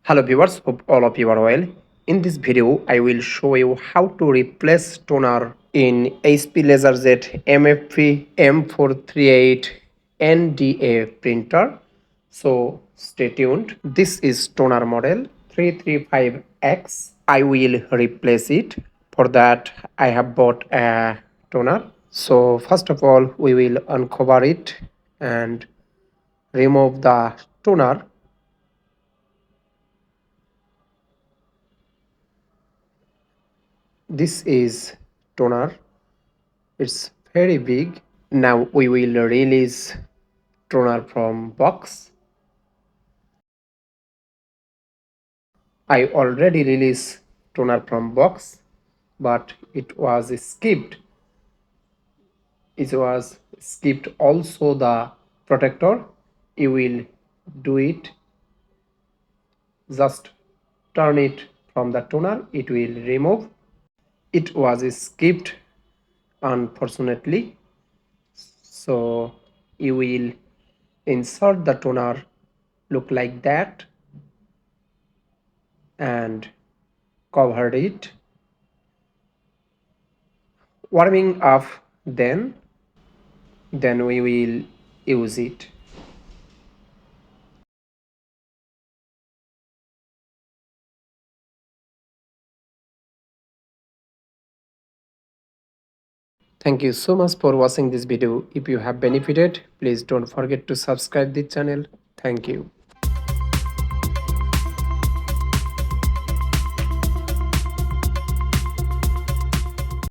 Hello viewers, hope all of you are well. In this video, I will show you how to replace toner in HP Laserjet MFP M438 NDA printer. So stay tuned. This is toner model 335X. I will replace it. For that, I have bought a toner. So first of all, we will uncover it and remove the toner. This is toner. It's very big. Now we will release toner from box. I already released toner from box, but it was skipped. It was skipped also the protector. You will do it. Just turn it from the toner. It will remove. It was skipped unfortunately. So you will insert the toner look like that and cover it, warming up, then we will use it. Thank you so much for watching this video. If you have benefited, please don't forget to subscribe the channel. Thank you.